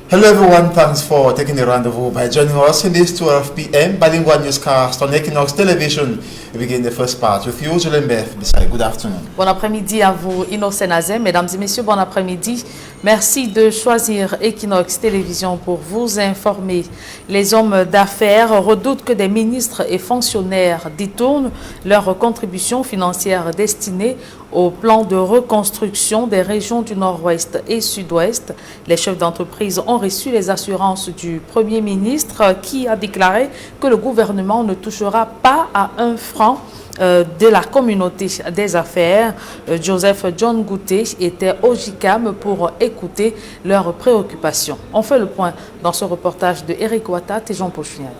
Hello everyone, thanks for taking the rendezvous by joining us in this 12 p.m. bilingual newscast on Equinox Television. We begin the first part with you, Julembef Bissaï. Good afternoon. Bon après-midi à vous, Innocent Nazem. Mesdames et messieurs, bon après-midi. Merci de choisir Equinox Télévision pour vous informer. Les hommes d'affaires redoutent que des ministres et fonctionnaires détournent leurs contributions financières destinées au plan de reconstruction des régions du Nord-Ouest et Sud-Ouest. Les chefs d'entreprise ont reçu les assurances du Premier ministre qui a déclaré que le gouvernement ne touchera pas à un franc de la communauté des affaires. Joseph John Gouté était au JICAM pour écouter leurs préoccupations. On fait le point dans ce reportage de Eric Ouattat et Jean Pochuniat.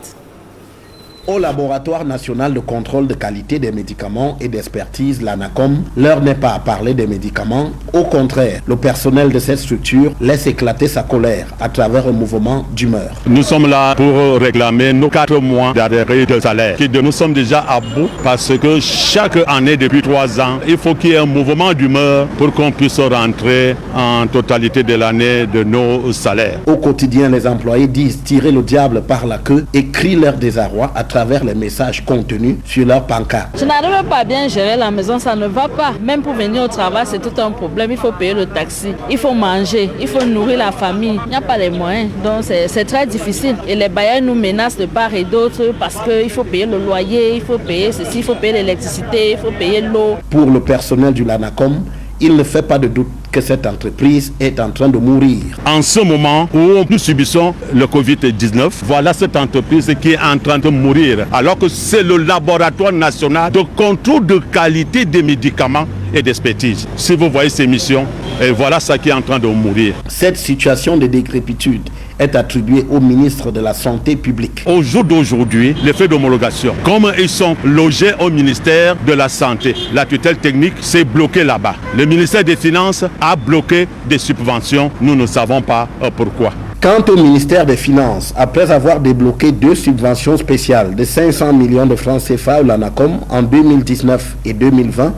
Au laboratoire national de contrôle de qualité des médicaments et d'expertise, l'ANACOM, l'heure n'est pas à parler des médicaments. Au contraire, le personnel de cette structure laisse éclater sa colère à travers un mouvement d'humeur. Nous sommes là pour réclamer nos 4 mois d'arrêt de salaire. Nous sommes déjà à bout parce que chaque année depuis 3 ans, il faut qu'il y ait un mouvement d'humeur pour qu'on puisse rentrer en totalité de l'année de nos salaires. Au quotidien, les employés disent tirer le diable par la queue et crient leur désarroi à travers les messages contenus sur leur pancarte. Je n'arrive pas à bien gérer la maison, ça ne va pas. Même pour venir au travail, c'est tout un problème. Il faut payer le taxi, il faut manger, il faut nourrir la famille. Il n'y a pas les moyens, donc c'est très difficile. Et les bailleurs nous menacent de part et d'autre parce qu'il faut payer le loyer, il faut payer ceci, il faut payer l'électricité, il faut payer l'eau. Pour le personnel du LANACOM, il ne fait pas de doute que cette entreprise est en train de mourir. En ce moment où nous subissons le Covid-19, voilà cette entreprise qui est en train de mourir, alors que c'est le laboratoire national de contrôle de qualité des médicaments et d'expertise. Si vous voyez ces missions, et voilà ça qui est en train de mourir. Cette situation de décrépitude est attribuée au ministre de la Santé publique. Au jour d'aujourd'hui, les faits d'homologation, comme ils sont logés au ministère de la Santé, la tutelle technique s'est bloquée là-bas. Le ministère des Finances a bloqué des subventions. Nous ne savons pas pourquoi. Quant au ministère des Finances, après avoir débloqué 2 subventions spéciales de 500 millions de francs CFA au LANACOM en 2019 et 2020,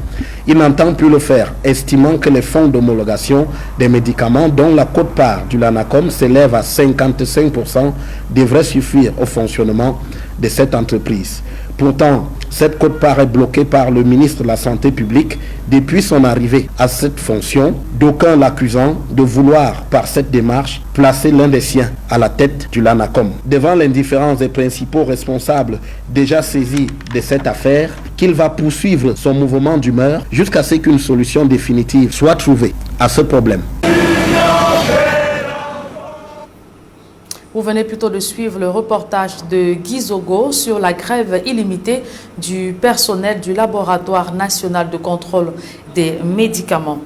il n'entend plus le faire, estimant que les fonds d'homologation des médicaments dont la quote-part du LANACOM s'élève à 55% devraient suffire au fonctionnement de cette entreprise. Pourtant, cette quote-part est bloquée par le ministre de la Santé publique depuis son arrivée à cette fonction, d'aucuns l'accusant de vouloir, par cette démarche, placer l'un des siens à la tête du LANACOM. Devant l'indifférence des principaux responsables déjà saisis de cette affaire, qu'il va poursuivre son mouvement d'humeur jusqu'à ce qu'une solution définitive soit trouvée à ce problème. Vous venez plutôt de suivre le reportage de Guy Zogo sur la grève illimitée du personnel du laboratoire national de contrôle des médicaments.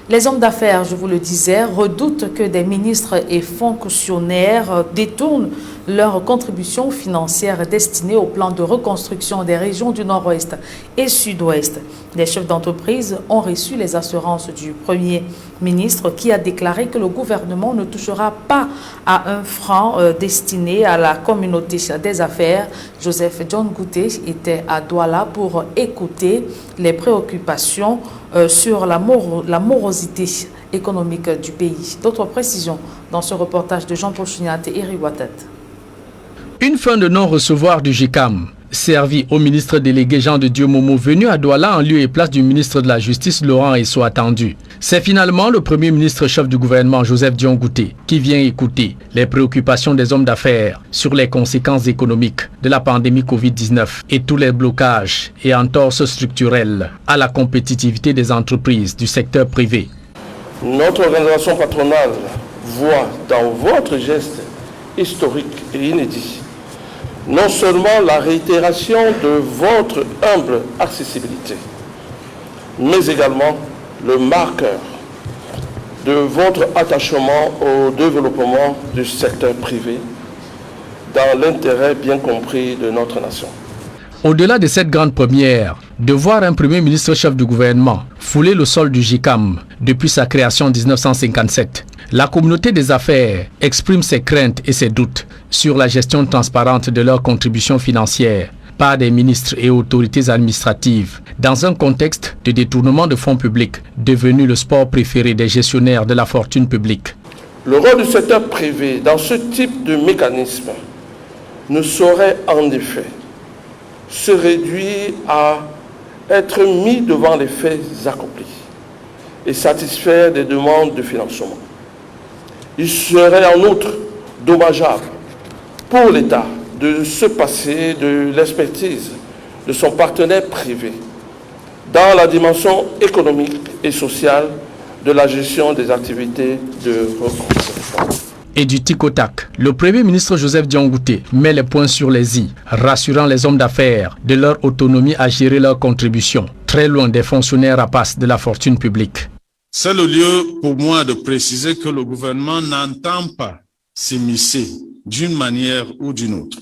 Les hommes d'affaires, je vous le disais, redoutent que des ministres et fonctionnaires détournent leurs contributions financières destinées au plan de reconstruction des régions du Nord-Ouest et Sud-Ouest. Les chefs d'entreprise ont reçu les assurances du Premier ministre qui a déclaré que le gouvernement ne touchera pas à un franc destiné à la communauté des affaires. Joseph John Gouté était à Douala pour écouter les préoccupations sur la morosité économique du pays. D'autres précisions dans ce reportage de Jean Pochuniat et Eric Ouattat. Une fin de non-recevoir du JICAM, servi au ministre délégué Jean de Dieu Momo venu à Douala en lieu et place du ministre de la Justice Laurent Esso attendu. C'est finalement le Premier ministre chef du gouvernement Joseph Dion Gouté qui vient écouter les préoccupations des hommes d'affaires sur les conséquences économiques de la pandémie Covid-19 et tous les blocages et entorses structurelles à la compétitivité des entreprises du secteur privé. Notre organisation patronale voit dans votre geste historique et inédit non seulement la réitération de votre humble accessibilité, mais également le marqueur de votre attachement au développement du secteur privé dans l'intérêt bien compris de notre nation. Au-delà de cette grande première, de voir un Premier ministre chef du gouvernement fouler le sol du JICAM depuis sa création en 1957, la communauté des affaires exprime ses craintes et ses doutes sur la gestion transparente de leurs contributions financières par des ministres et autorités administratives dans un contexte de détournement de fonds publics devenu le sport préféré des gestionnaires de la fortune publique. Le rôle du secteur privé dans ce type de mécanisme ne saurait en effet se réduire à être mis devant les faits accomplis et satisfaire des demandes de financement. Il serait en outre dommageable pour l'État de se passer de l'expertise de son partenaire privé dans la dimension économique et sociale de la gestion des activités de reconstruction. Et du tic au tac, le Premier ministre Joseph Diangoute met les points sur les i, rassurant les hommes d'affaires de leur autonomie à gérer leurs contributions, très loin des fonctionnaires rapaces de la fortune publique. C'est le lieu pour moi de préciser que le gouvernement n'entend pas s'immiscer d'une manière ou d'une autre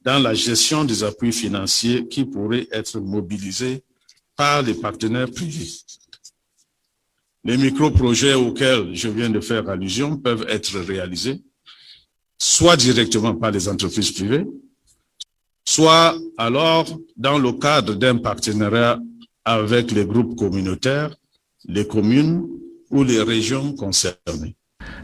dans la gestion des appuis financiers qui pourraient être mobilisés par les partenaires privés. Les micro-projets auxquels je viens de faire allusion peuvent être réalisés soit directement par les entreprises privées, soit alors dans le cadre d'un partenariat avec les groupes communautaires, les communes ou les régions concernées.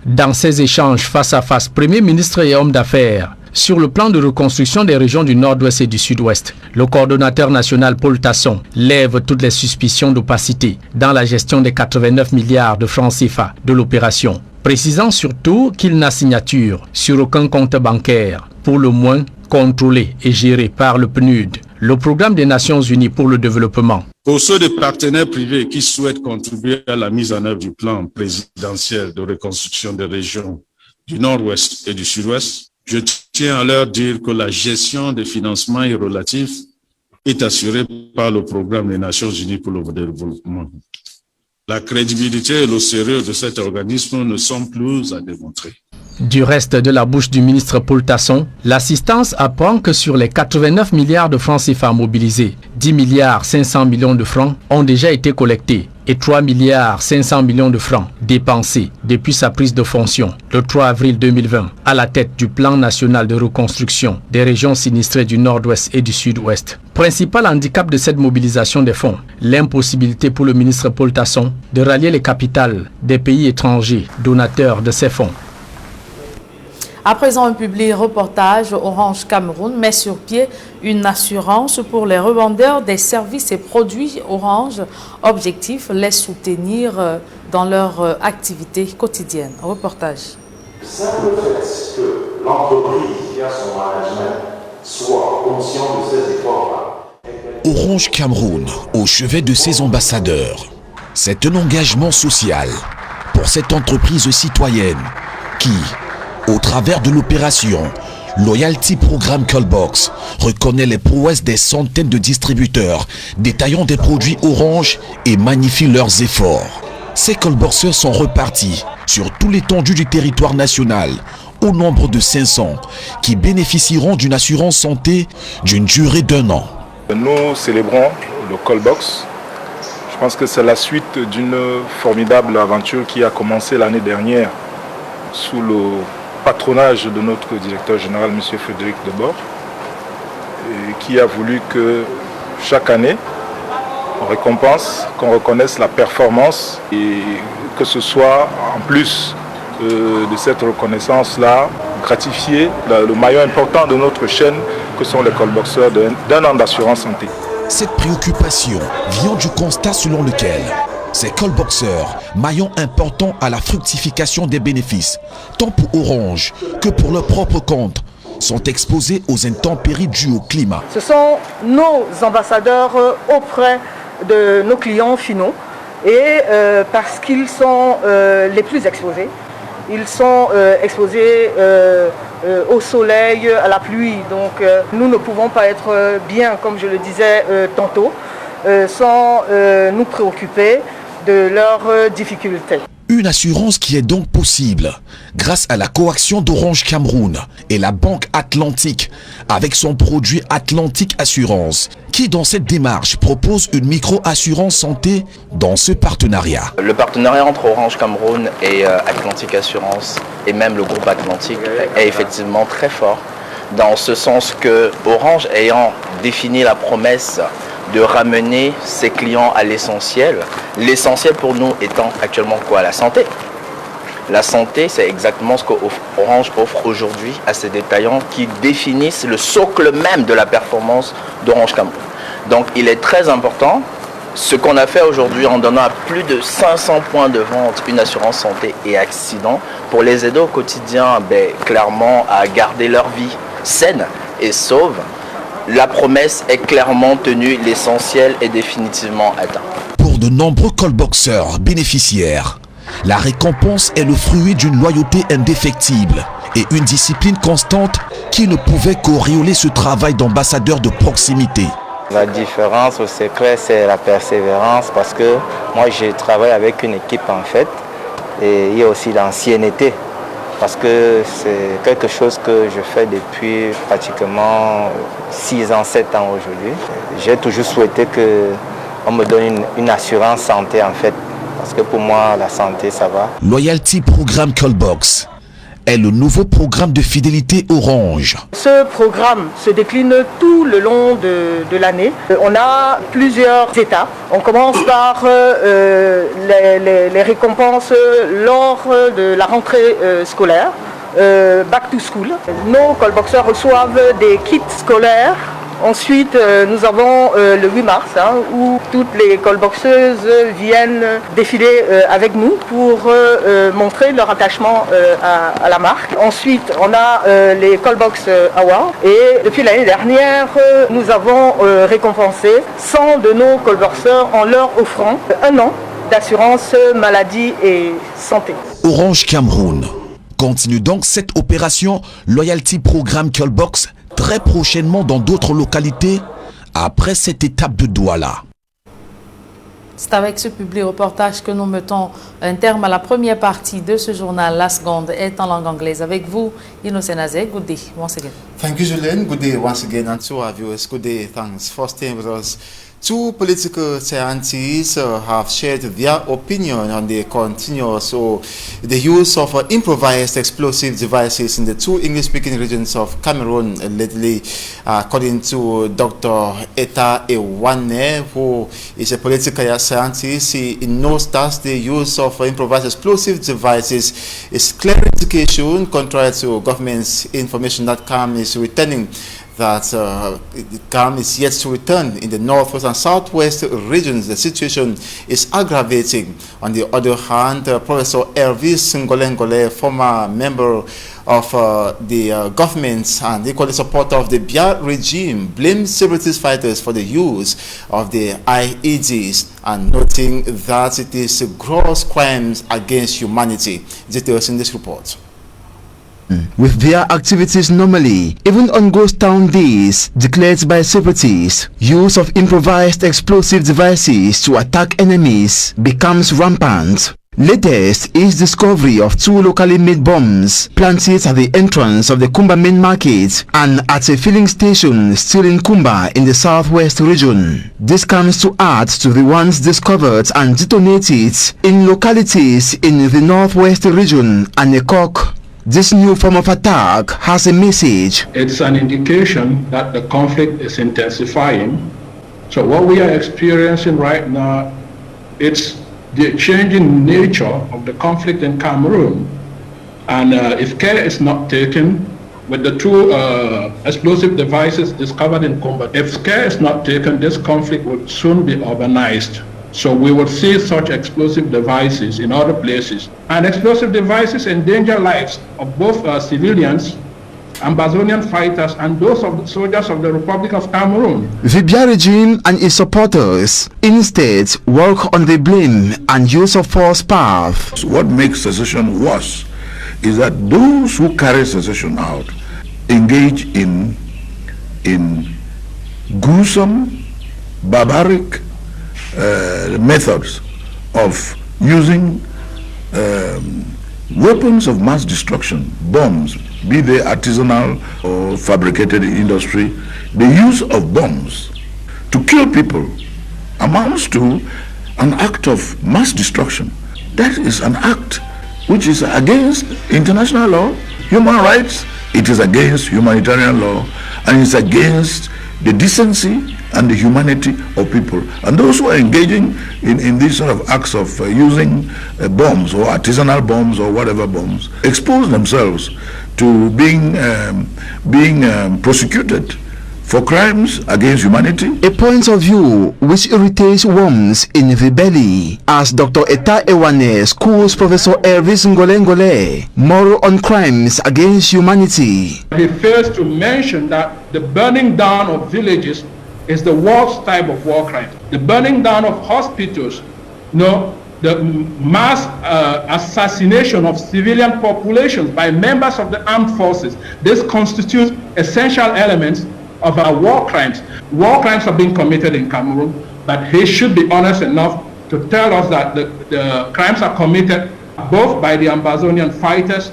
Dans ces échanges face à face, Premier ministre et hommes d'affaires, sur le plan de reconstruction des régions du Nord-Ouest et du Sud-Ouest, le coordonnateur national Paul Tasson lève toutes les suspicions d'opacité dans la gestion des 89 milliards de francs CFA de l'opération, précisant surtout qu'il n'a signature sur aucun compte bancaire, pour le moins contrôlé et géré par le PNUD, le Programme des Nations Unies pour le développement. Pour ceux des partenaires privés qui souhaitent contribuer à la mise en œuvre du plan présidentiel de reconstruction des régions du Nord-Ouest et du Sud-Ouest, je tiens à leur dire que la gestion des financements irrelatifs est assurée par le Programme des Nations Unies pour le développement. La crédibilité et le sérieux de cet organisme ne sont plus à démontrer. Du reste de la bouche du ministre Paul Tasson, l'assistance apprend que sur les 89 milliards de francs CFA mobilisés, 10 milliards 500 millions de francs ont déjà été collectés et 3 milliards 500 millions de francs dépensés depuis sa prise de fonction le 3 avril 2020 à la tête du plan national de reconstruction des régions sinistrées du Nord-Ouest et du Sud-Ouest. Principal handicap de cette mobilisation des fonds, l'impossibilité pour le ministre Paul Tasson de rallier les capitales des pays étrangers donateurs de ces fonds. À présent, un public reportage, Orange Cameroun met sur pied une assurance pour les revendeurs des services et produits Orange. Objectif, les soutenir dans leur activité quotidienne. Reportage. Le simple fait que l'entreprise via son management soit conscient de ses efforts. Orange Cameroun, au chevet de ses ambassadeurs. C'est un engagement social pour cette entreprise citoyenne qui, au travers de l'opération Loyalty Programme Callbox, reconnaît les prouesses des centaines de distributeurs détaillant des produits Orange et magnifie leurs efforts. Ces callboxers sont repartis sur tout l'étendue du territoire national, au nombre de 500, qui bénéficieront d'une assurance santé d'une durée d'1 an. Nous célébrons le Callbox. Je pense que c'est la suite d'une formidable aventure qui a commencé l'année dernière sous le patronage de notre directeur général, M. Frédéric Debord, qui a voulu que chaque année, on récompense, qu'on reconnaisse la performance et que ce soit en plus de cette reconnaissance-là, gratifier le maillon important de notre chaîne que sont les callboxers d'un an d'assurance santé. Cette préoccupation vient du constat selon lequel ces callboxers, maillon important à la fructification des bénéfices, tant pour Orange que pour leur propre compte, sont exposés aux intempéries dues au climat. Ce sont nos ambassadeurs auprès de nos clients finaux et parce qu'ils sont les plus exposés. Ils sont exposés au soleil, à la pluie. Donc nous ne pouvons pas être bien, comme je le disais tantôt, sans nous préoccuper de leurs difficultés. Une assurance qui est donc possible grâce à la coaction d'Orange Cameroun et la Banque Atlantique avec son produit Atlantique Assurance qui dans cette démarche propose une micro-assurance santé dans ce partenariat. Le partenariat entre Orange Cameroun et Atlantique Assurance et même le groupe Atlantique est effectivement très fort dans ce sens que Orange ayant défini la promesse de ramener ses clients à l'essentiel. L'essentiel pour nous étant actuellement quoi? La santé. La santé, c'est exactement ce qu'Orange offre aujourd'hui à ses détaillants qui définissent le socle même de la performance d'Orange Cameroun. Donc il est très important ce qu'on a fait aujourd'hui en donnant à plus de 500 points de vente une assurance santé et accident pour les aider au quotidien clairement à garder leur vie saine et sauve. La promesse est clairement tenue, l'essentiel est définitivement atteint. Pour de nombreux callboxeurs bénéficiaires, la récompense est le fruit d'une loyauté indéfectible et une discipline constante qui ne pouvait qu'auréoler ce travail d'ambassadeur de proximité. La différence au secret, c'est la persévérance parce que moi, je travaille avec une équipe en fait et il y a aussi l'ancienneté parce que c'est quelque chose que je fais depuis pratiquement 6 ans, 7 ans aujourd'hui. J'ai toujours souhaité qu'on me donne une assurance santé en fait parce que pour moi, la santé, ça va. Loyalty Programme Callbox est le nouveau programme de fidélité Orange. Ce programme se décline tout le long de l'année. On a plusieurs étapes. On commence par les récompenses lors de la rentrée scolaire, back to school. Nos callboxeurs reçoivent des kits scolaires. Ensuite, nous avons le 8 mars, où toutes les callboxeuses viennent défiler avec nous pour montrer leur attachement à la marque. Ensuite, on a les Callbox Awards. Et depuis l'année dernière, nous avons récompensé 100 de nos callboxeurs en leur offrant 1 an d'assurance maladie et santé. Orange Cameroun continue donc cette opération Loyalty Programme Callbox très prochainement dans d'autres localités après cette étape de Douala. C'est avec ce public reportage que nous mettons un terme à la première partie de ce journal. La seconde est en langue anglaise. Avec vous, Innocent Azek. Good day once again. Thank you, Julien. Good day once again, and to our viewers. Good day. Thanks for staying with us. 2 political scientists have shared their opinion on the the use of improvised explosive devices in the 2 English-speaking regions of Cameroon lately. According to Dr. Eta Ewane, who is a political scientist, he knows that the use of improvised explosive devices is clear indication, contrary to government's information that CAM is returning, that CAM is yet to return in the northwest and southwest regions. The situation is aggravating. On the other hand, Professor Elvis Ngolengole, former member of the government and equally supporter of the Biya regime, blames separatist fighters for the use of the IEDs and noting that it is gross crimes against humanity. Details in this report. With their activities normally, even on ghost town days declared by separatists, use of improvised explosive devices to attack enemies becomes rampant. Latest is discovery of 2 locally made bombs planted at the entrance of the Kumba main market and at a filling station still in Kumba in the southwest region. This comes to add to the ones discovered and detonated in localities in the northwest region and Ekok. This new form of attack has a message. It's an indication that the conflict is intensifying. So what we are experiencing right now, it's the changing nature of the conflict in Cameroon. And if care is not taken with the 2 explosive devices discovered in Kumba, if care is not taken, this conflict will soon be urbanized. So we will see such explosive devices in other places. And explosive devices endanger lives of both civilians, Ambazonian fighters, and those of the soldiers of the Republic of Cameroon. The Biya regime and its supporters instead work on the blame and use of force path. What makes secession worse is that those who carry secession out engage in gruesome, barbaric methods of using weapons of mass destruction, bombs, be they artisanal or fabricated in industry. The use of bombs to kill people amounts to an act of mass destruction. That is an act which is against international law, human rights. It is against humanitarian law, and it's against the decency and the humanity of people. And those who are engaging in these sort of acts of using bombs or artisanal bombs or whatever bombs expose themselves to being prosecuted for crimes against humanity. A point of view which irritates worms in the belly, as Dr. Eta Ewane schools Professor Elvis Ngole more on crimes against humanity. He fails to mention that the burning down of villages is the worst type of war crime. The burning down of hospitals, the mass assassination of civilian populations by members of the armed forces. This constitutes essential elements of our war crimes. War crimes are being committed in Cameroon, but he should be honest enough to tell us that the crimes are committed both by the Ambazonian fighters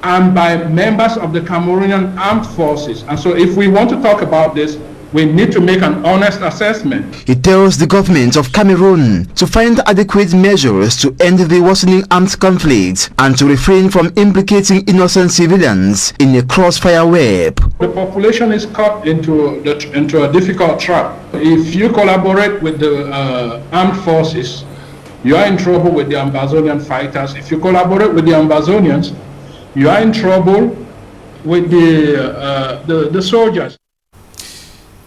and by members of the Cameroonian armed forces. And so if we want to talk about this, we need to make an honest assessment. He tells the government of Cameroon to find adequate measures to end the worsening armed conflict and to refrain from implicating innocent civilians in a crossfire web. The population is caught into a difficult trap. If you collaborate with the armed forces, you are in trouble with the Ambazonian fighters. If you collaborate with the Ambazonians, you are in trouble with the soldiers.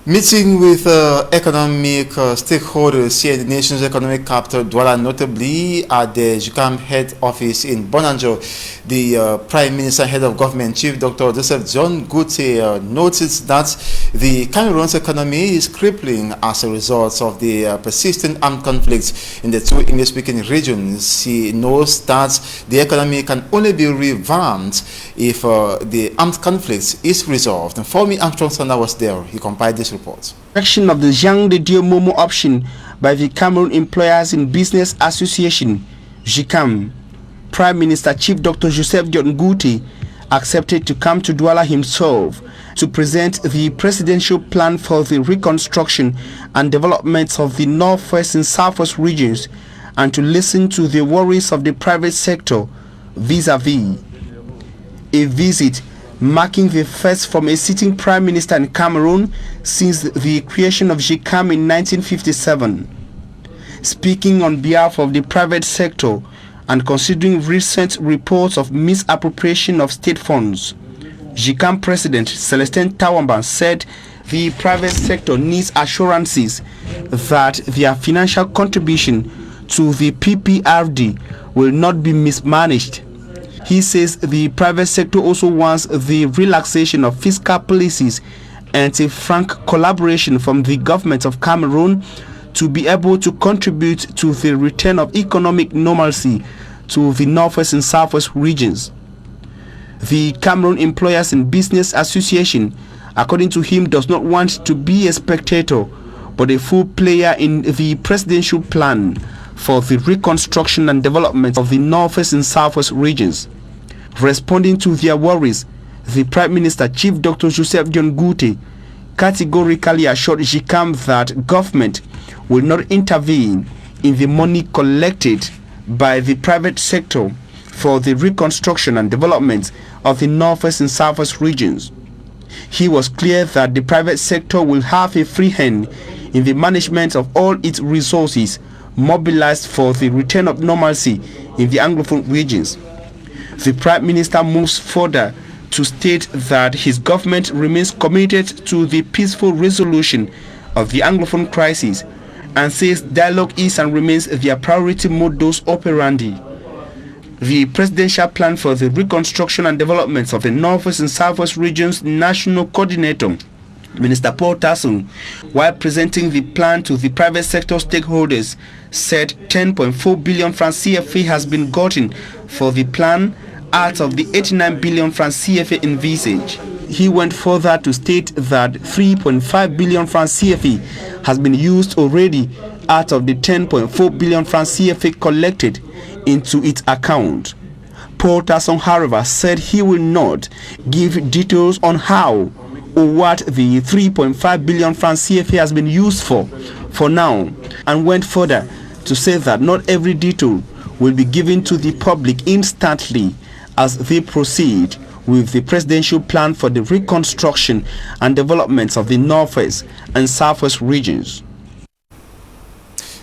Meeting with economic stakeholders here in the nation's economic capital, Douala, notably at the JICAM head office in Bonanjo, the Prime Minister, Head of Government, Chief Dr. Joseph John Goute noticed that the Cameroon's economy is crippling as a result of the persistent armed conflicts in the two English-speaking regions. He knows that the economy can only be revamped if the armed conflicts is resolved. And for me, Armstrong Sanda was there. He compiled this report. Action of the Jean de Dieu Momo option by the Cameroon Employers in Business Association, JICAM. Prime Minister Chief Dr. Joseph John Goute accepted to come to Douala himself to present the presidential plan for the reconstruction and development of the northwest and southwest regions and to listen to the worries of the private sector vis-a-vis. A visit marking the first from a sitting prime minister in Cameroon since the creation of JICAM in 1957. Speaking on behalf of the private sector and considering recent reports of misappropriation of state funds, JICAM President Celestin Tawamba said the private sector needs assurances that their financial contribution to the PPRD will not be mismanaged. He says the private sector also wants the relaxation of fiscal policies and a frank collaboration from the government of Cameroon to be able to contribute to the return of economic normalcy to the northwest and southwest regions. The Cameroon Employers and Business Association, according to him, does not want to be a spectator but a full player in the presidential plan for the reconstruction and development of the northwest and southwest regions. Responding to their worries, the Prime Minister Chief Dr. Joseph John Goute categorically assured JICAM that government will not intervene in the money collected by the private sector for the reconstruction and development of the northwest and southwest regions. He was clear that the private sector will have a free hand in the management of all its resources mobilized for the return of normalcy in the Anglophone regions. The Prime Minister moves further to state that his government remains committed to the peaceful resolution of the Anglophone crisis and says dialogue is and remains their priority modus operandi. The presidential plan for the reconstruction and development of the northwest and southwest regions national coordinator, Minister Paul Tasson, while presenting the plan to the private sector stakeholders, said 10.4 billion francs CFA has been gotten for the plan out of the 89 billion francs CFA envisaged. He went further to state that 3.5 billion francs CFA has been used already out of the 10.4 billion francs CFA collected into its account. Paul Tasson, however, said he will not give details on how or what the 3.5 billion francs CFA has been used for now, and went further to say that not every detail will be given to the public instantly as they proceed with the presidential plan for the reconstruction and development of the northwest and southwest regions.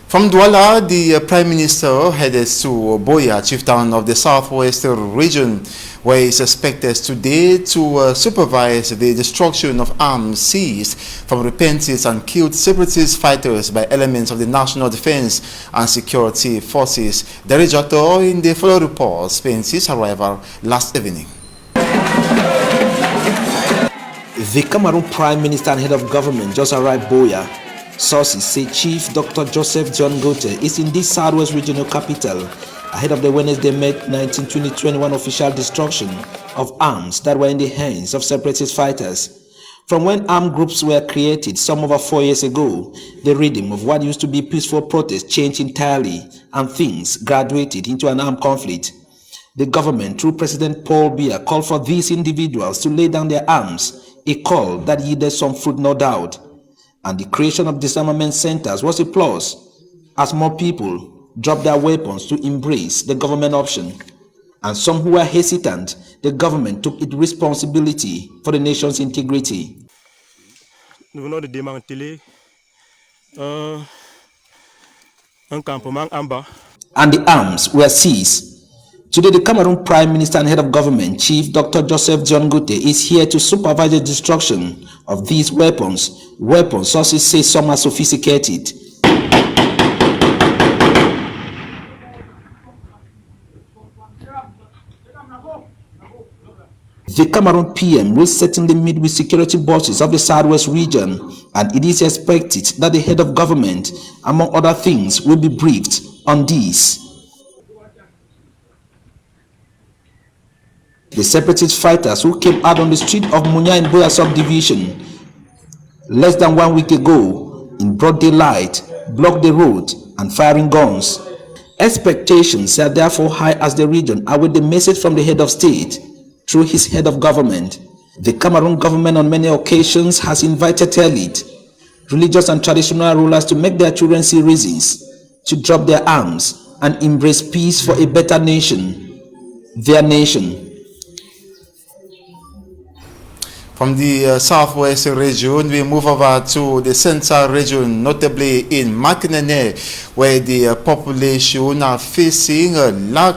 From Douala, the Prime Minister headed to Buea, chieftain of the southwest region, where he is expected today to supervise the destruction of arms seized from repentant and killed separatist fighters by elements of the National Defense and Security Forces. The Director in the follow report spent his arrival last evening. The Cameroon Prime Minister and Head of Government just arrived Buea. Sources say Chief Dr. Joseph John Gote is in this southwest regional capital ahead of the Wednesday, May 19, 2021 official destruction of arms that were in the hands of separatist fighters. From when armed groups were created some over 4 years ago, the rhythm of what used to be peaceful protest changed entirely and things graduated into an armed conflict. The government, through President Paul Biya, called for these individuals to lay down their arms, a call that yielded some fruit, no doubt. And the creation of disarmament centers was a plus, as more people dropped their weapons to embrace the government option. And some who were hesitant, the government took its responsibility for the nation's integrity. Nous venons de démanteler un campement en bas. And the arms were seized. Today, the Cameroon Prime Minister and Head of Government, Chief Dr. Joseph John Gote, is here to supervise the destruction of these weapons. Weapons, sources say some are sophisticated. The Cameroon PM will certainly meet with security bosses of the Southwest region, and it is expected that the head of government, among other things, will be briefed on this. The separatist fighters who came out on the street of Munya in Buea subdivision less than 1 week ago in broad daylight blocked the road and firing guns. Expectations are therefore high as the region await the message from the head of state through his head of government. The Cameroon government on many occasions has invited elite, religious and traditional rulers to make their children see reasons to drop their arms and embrace peace for a better nation, their nation. From the southwest region, we move over to the central region, notably in Makinene, where the population are facing a lack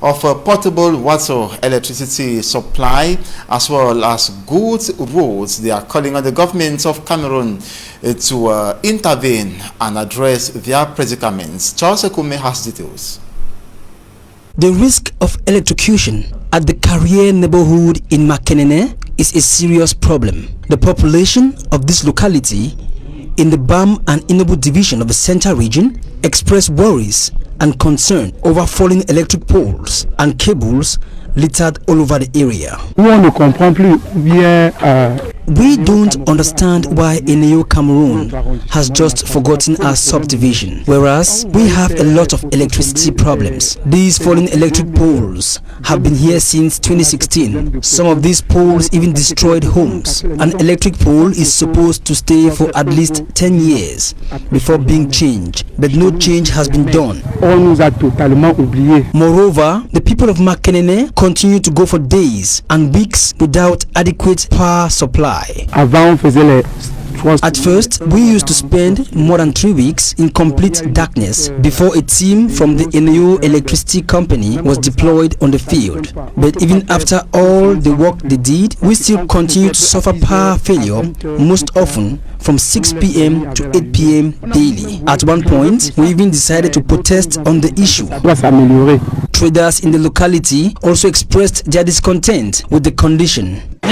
of potable water, electricity supply, as well as good roads. They are calling on the government of Cameroon to intervene and address their predicaments. Charles Ekume has details. The risk of electrocution at the Carrier neighborhood in Makinene is a serious problem. The population of this locality in the Bam and Inobu division of the Central region express worries and concern over falling electric poles and cables littered all over the area. We don't understand why Eneo Cameroon has just forgotten our subdivision, whereas we have a lot of electricity problems. These falling electric poles have been here since 2016. Some of these poles even destroyed homes. An electric pole is supposed to stay for at least 10 years before being changed, but no change has been done. Moreover, the people of Makinene continue to go for days and weeks without adequate power supply. At first, we used to spend more than 3 weeks in complete darkness before a team from the Eneo Electricity Company was deployed on the field. But even after all the work they did, we still continue to suffer power failure, most often from 6 p.m. to 8 p.m. daily. At one point, we even decided to protest on the issue. Traders in the locality also expressed their discontent with the condition. We,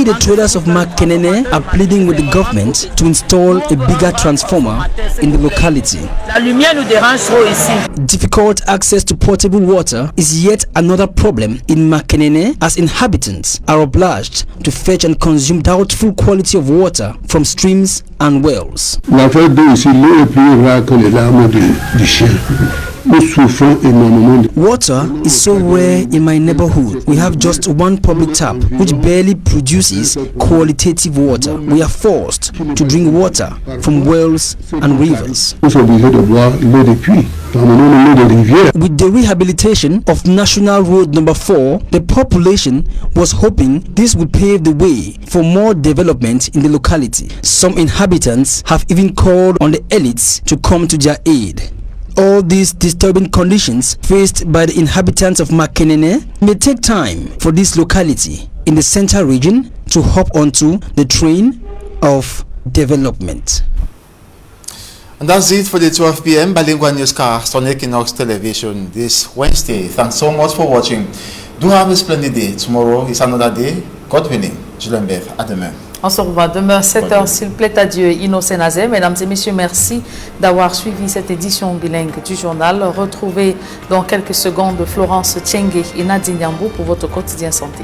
the traders of Makinene, are pleading with the government to install a bigger transformer in the locality. Difficult access to potable water is yet another problem in Makinene, as inhabitants are obliged to fetch and consume doubtful quality of water from streams and wells. nous souffrons énormément. Water is so rare in my neighborhood. We have just one public tap which barely produces qualitative water. We are forced to drink water from wells and rivers. Nous sommes obligés de boire l'eau des puits. With the rehabilitation of National Road number 4, the population was hoping this would pave the way for more development in the locality. Some inhabitants have even called on the elites to come to their aid. All these disturbing conditions faced by the inhabitants of Makenene may take time for this locality in the central region to hop onto the train of development. And that's it for the 12 p.m. bilingual newscast on Equinox Television this Wednesday. Thanks so much for watching. Do have a splendid day. Tomorrow is another day. God willing. Julien Beth, à demain. On se revoit demain 7h s'il plaît à Dieu. Innocent Nazé. Mesdames et messieurs, merci d'avoir suivi cette édition bilingue du journal. Retrouvez dans quelques secondes Florence Tchengue et Nadine Yambou pour votre quotidien santé.